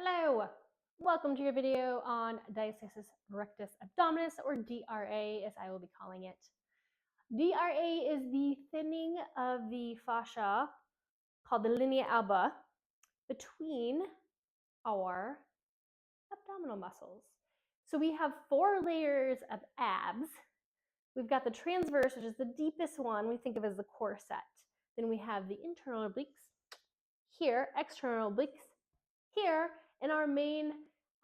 Hello, welcome to your video on Diastasis Rectus Abdominus, or DRA as I will be calling it. DRA is the thinning of the fascia called the linea alba between our abdominal muscles. So we have 4 layers of abs. We've got the transverse, which is the deepest one we think of as the corset. Then we have the internal obliques here, external obliques here, and our main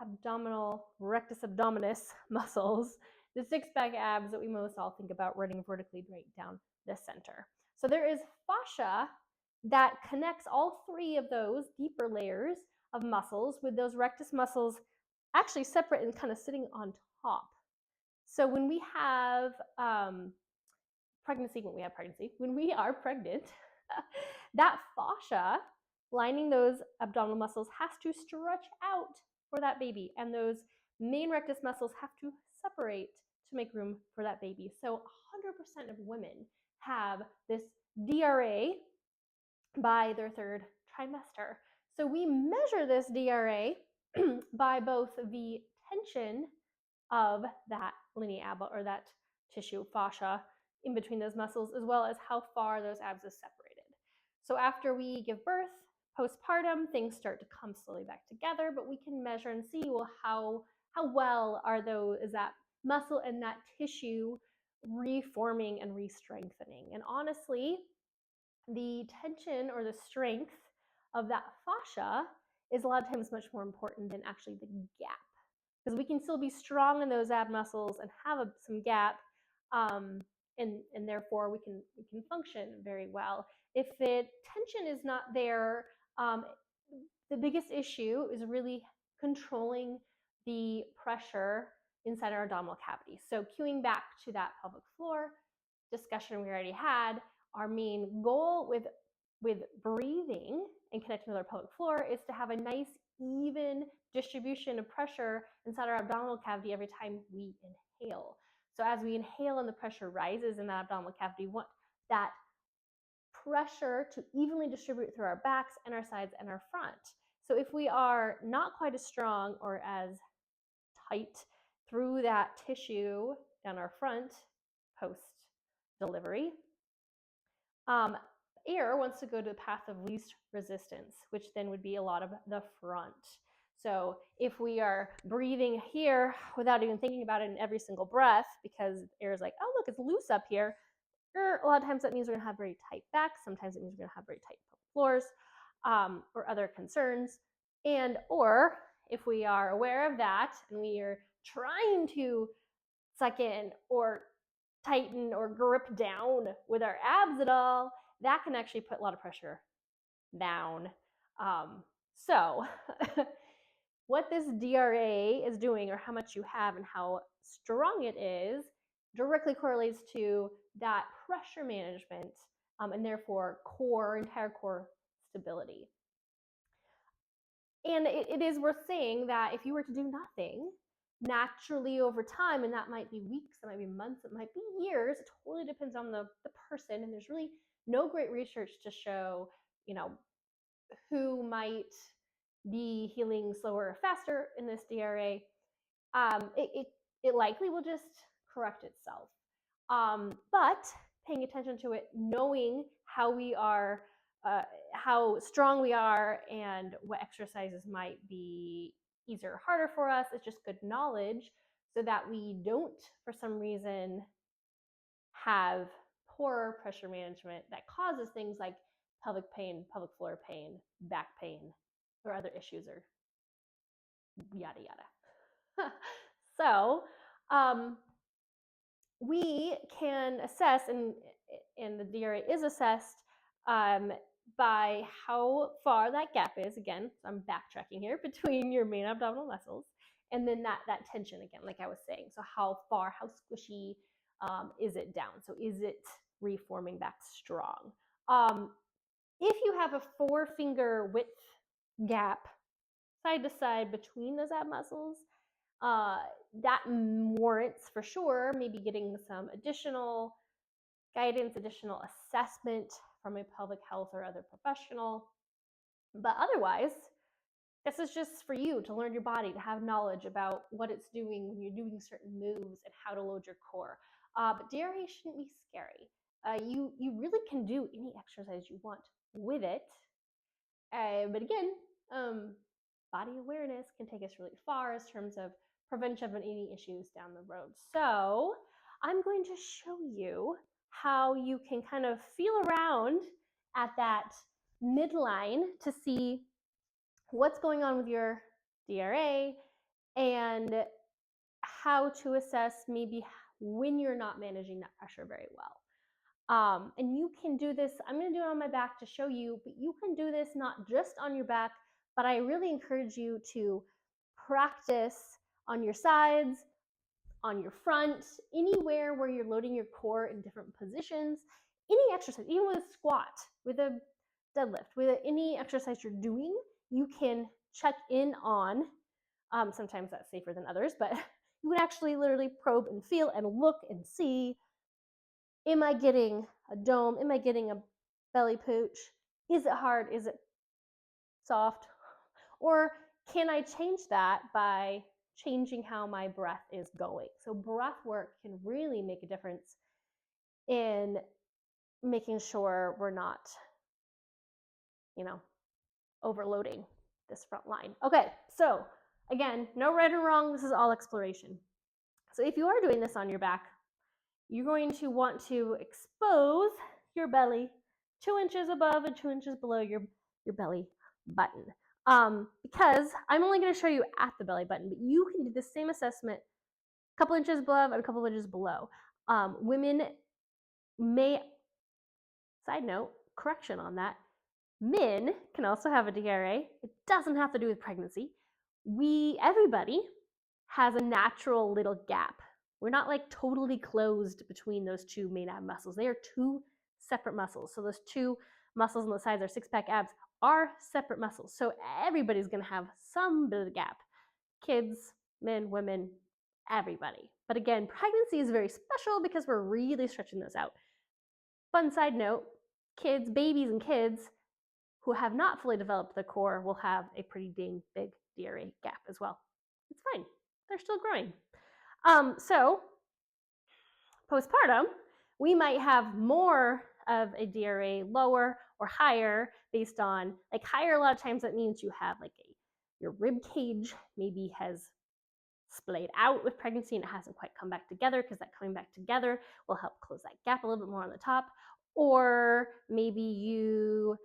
abdominal rectus abdominis muscles, the six-pack abs that we most all think about running vertically right down the center. So there is fascia that connects all 3 of those deeper layers of muscles, with those rectus muscles actually separate and kind of sitting on top. So when we have pregnancy, when we are pregnant, that fascia lining those abdominal muscles has to stretch out for that baby, and those main rectus muscles have to separate to make room for that baby. So 100% of women have this DRA by their 3rd trimester. So we measure this DRA by both the tension of that linea alba, or that tissue fascia in between those muscles, as well as how far those abs are separated. So after we give birth, postpartum, things start to come slowly back together, but we can measure and see, well, how well is that muscle and that tissue reforming and re-strengthening. And honestly, the tension or the strength of that fascia is a lot of times much more important than actually the gap, because we can still be strong in those ab muscles and have some gap, and therefore we can function very well. If the tension is not there, the biggest issue is really controlling the pressure inside our abdominal cavity. So cueing back to that pelvic floor discussion we already had, our main goal with breathing and connecting with our pelvic floor is to have a nice even distribution of pressure inside our abdominal cavity every time we inhale. So as we inhale and the pressure rises in that abdominal cavity, we want that pressure to evenly distribute through our backs and our sides and our front. So if we are not quite as strong or as tight through that tissue down our front post-delivery, air wants to go to the path of least resistance, which then would be a lot of the front. So if we are breathing here without even thinking about it in every single breath, because air is like, oh, look, it's loose up here, a lot of times that means we're going to have very tight backs. Sometimes it means we're going to have very tight floors, or other concerns. And or if we are aware of that and we are trying to suck in or tighten or grip down with our abs at all, that can actually put a lot of pressure down. So what this DRA is doing, or how much you have and how strong it is, directly correlates to that pressure management, and therefore entire core stability. And it is worth saying that if you were to do nothing, naturally over time, and that might be weeks, it might be months, it might be years, it totally depends on the person, and there's really no great research to show, who might be healing slower or faster in this DRA. It likely will just correct itself. But paying attention to it, knowing how we are, how strong we are, and what exercises might be easier or harder for us, is just good knowledge, so that we don't, for some reason, have poor pressure management that causes things like pelvic pain, pelvic floor pain, back pain, or other issues, or yada yada. So we can assess, and the DRA is assessed by how far that gap is. Again, so I'm backtracking here, between your main abdominal muscles, and then that tension again, like I was saying. So how far, how squishy is it down? So is it reforming back strong? If you have a 4-finger width gap side to side between those ab muscles, that warrants for sure maybe getting some additional guidance, additional assessment from a pelvic health or other professional. But otherwise, This is just for you to learn your body, to have knowledge about what it's doing when you're doing certain moves and how to load your core. But DRA shouldn't be scary. You really can do any exercise you want with it. But again, body awareness can take us really far in terms of prevention of any issues down the road. So I'm going to show you how you can kind of feel around at that midline to see what's going on with your DRA and how to assess maybe when you're not managing that pressure very well. And you can do this, I'm going to do it on my back to show you, but you can do this not just on your back, but I really encourage you to practice on your sides, on your front, anywhere where you're loading your core in different positions, any exercise, even with a squat, with a deadlift, with any exercise you're doing, you can check in on. Sometimes that's safer than others, but you would actually literally probe and feel and look and see, am I getting a dome? Am I getting a belly pooch? Is it hard? Is it soft? Or can I change that by changing how my breath is going? So breath work can really make a difference in making sure we're not, overloading this front line. Okay, so again, no right or wrong. This is all exploration. So if you are doing this on your back, you're going to want to expose your belly 2 inches above and 2 inches below your belly button. Because I'm only going to show you at the belly button, but you can do the same assessment a couple inches above and a couple inches below. Women may, side note, correction on that, men can also have a DRA. It doesn't have to do with pregnancy. Everybody has a natural little gap. We're not like totally closed between those two main ab muscles. They are two separate muscles. So those two muscles on the sides, our six-pack abs, are separate muscles. So everybody's going to have some bit of a gap. Kids, men, women, everybody. But again, pregnancy is very special because we're really stretching those out. Fun side note, babies and kids who have not fully developed the core will have a pretty dang big DRA gap as well. It's fine. They're still growing. So postpartum, we might have more of a DRA lower or higher based on, like higher, a lot of times that means you have like your rib cage maybe has splayed out with pregnancy and it hasn't quite come back together, because that coming back together will help close that gap a little bit more on the top. Or maybe you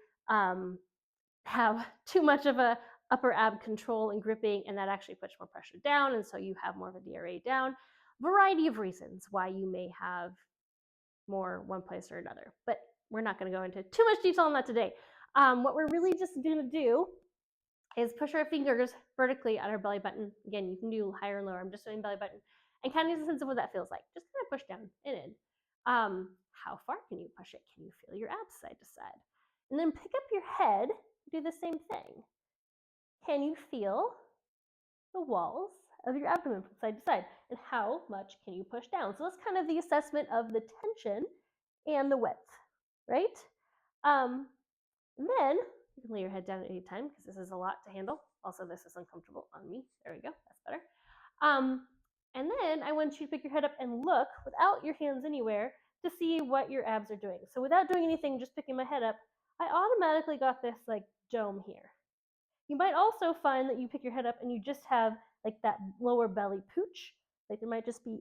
have too much of a upper ab control and gripping, and that actually puts more pressure down, and so you have more of a DRA down. Variety of reasons why you may have more one place or another, but we're not going to go into too much detail on that today. What we're really just going to do is push our fingers vertically at our belly button. Again, you can do higher and lower. I'm just doing belly button, and kind of get a sense of what that feels like. Just kind of push down and in. How far can you push it? Can you feel your abs side to side? And then pick up your head, do the same thing. Can you feel the walls of your abdomen from side to side? And how much can you push down? So that's kind of the assessment of the tension and the width, right? And then you can lay your head down at any time, because this is a lot to handle. Also, this is uncomfortable on me. There we go. That's better. And then I want you to pick your head up and look without your hands anywhere to see what your abs are doing. So without doing anything, just picking my head up, I automatically got this like dome here. You might also find that you pick your head up and you just have like that lower belly pooch. Like there might just be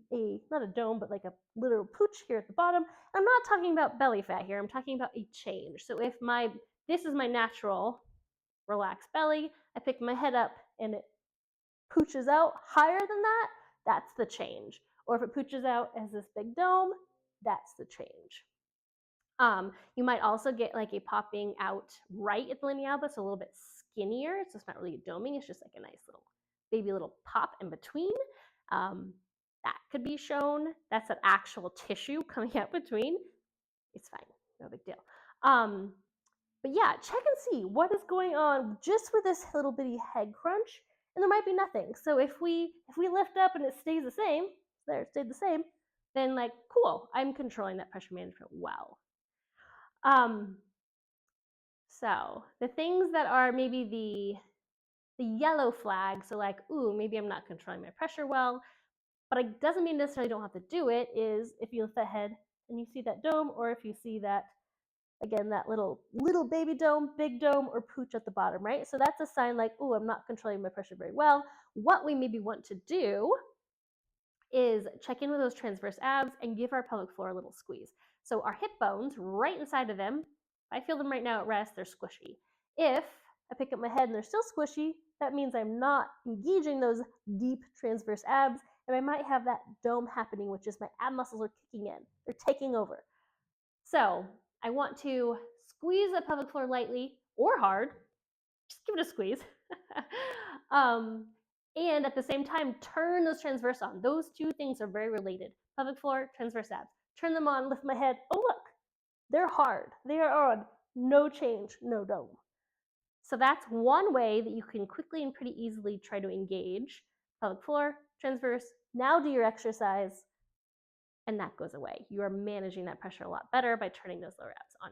not a dome, but like a literal pooch here at the bottom. I'm not talking about belly fat here. I'm talking about a change. So if this is my natural relaxed belly, I pick my head up and it pooches out higher than that, that's the change. Or if it pooches out as this big dome, that's the change. You might also get like a popping out right at the linea alba, so a little bit skinnier. So it's not really a doming, it's just like a nice little baby little pop in between. That could be shown. That's an actual tissue coming out between. It's fine, no big deal. But yeah, check and see what is going on just with this little bitty head crunch, and there might be nothing. So if we lift up and it stays the same, there it stayed the same, then like cool, I'm controlling that pressure management well. So the things that are maybe The yellow flag, so like, ooh, maybe I'm not controlling my pressure well, but it doesn't mean necessarily don't have to do it, is if you lift that head and you see that dome, or if you see that, again, that little baby dome, big dome, or pooch at the bottom, right? So that's a sign like, ooh, I'm not controlling my pressure very well. What we maybe want to do is check in with those transverse abs and give our pelvic floor a little squeeze. So our hip bones, right inside of them, if I feel them right now at rest, they're squishy. If I pick up my head and they're still squishy, that means I'm not engaging those deep transverse abs, and I might have that dome happening, which is my ab muscles are kicking in. They're taking over. So I want to squeeze the pelvic floor lightly or hard. Just give it a squeeze. And at the same time, turn those transverse on. Those two things are very related. Pelvic floor, transverse abs. Turn them on, lift my head. Oh, look, they're hard. They are on. No change, no dome. So that's one way that you can quickly and pretty easily try to engage pelvic floor, transverse. Now do your exercise, and that goes away. You are managing that pressure a lot better by turning those lower abs on.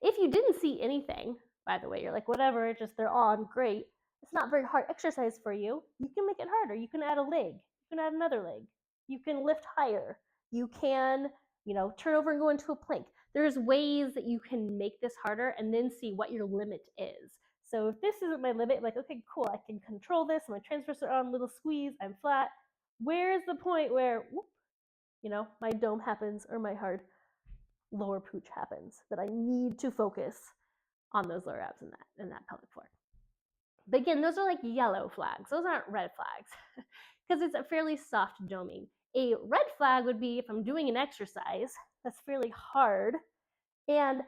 If you didn't see anything, by the way, you're like, whatever, just they're on, great. It's not very hard exercise for you. You can make it harder. You can add a leg. You can add another leg. You can lift higher. You can, turn over and go into a plank. There's ways that you can make this harder and then see what your limit is. So if this isn't my limit, like, okay, cool, I can control this. My transverse are on, little squeeze, I'm flat. Where's the point where, whoop, my dome happens or my hard lower pooch happens, that I need to focus on those lower abs in that pelvic floor. But again, those are like yellow flags. Those aren't red flags because it's a fairly soft doming. A red flag would be if I'm doing an exercise that's fairly hard and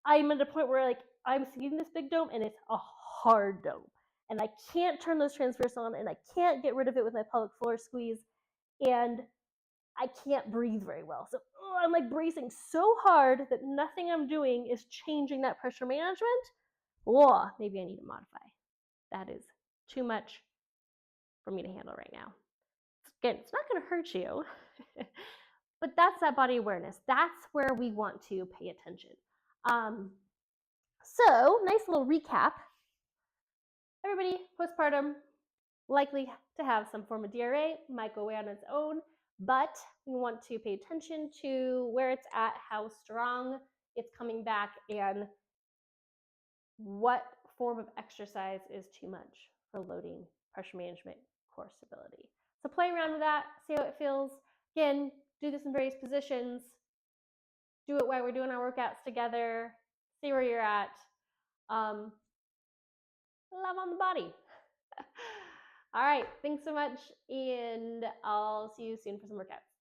I'm at a point where like I'm seeing this big dome and it's a hard dome and I can't turn those transverse on and I can't get rid of it with my pelvic floor squeeze and I can't breathe very well. So I'm like bracing so hard that nothing I'm doing is changing that pressure management. Oh, maybe I need to modify. That is too much for me to handle right now. Again, it's not going to hurt you, but that's that body awareness. That's where we want to pay attention. So, nice little recap. Everybody, postpartum, likely to have some form of DRA, might go away on its own, but we want to pay attention to where it's at, how strong it's coming back, and what form of exercise is too much for loading, pressure management, core stability. So play around with that, see how it feels. Again, do this in various positions. Do it while we're doing our workouts together. See where you're at. Love on the body. All right, thanks so much, and I'll see you soon for some workouts.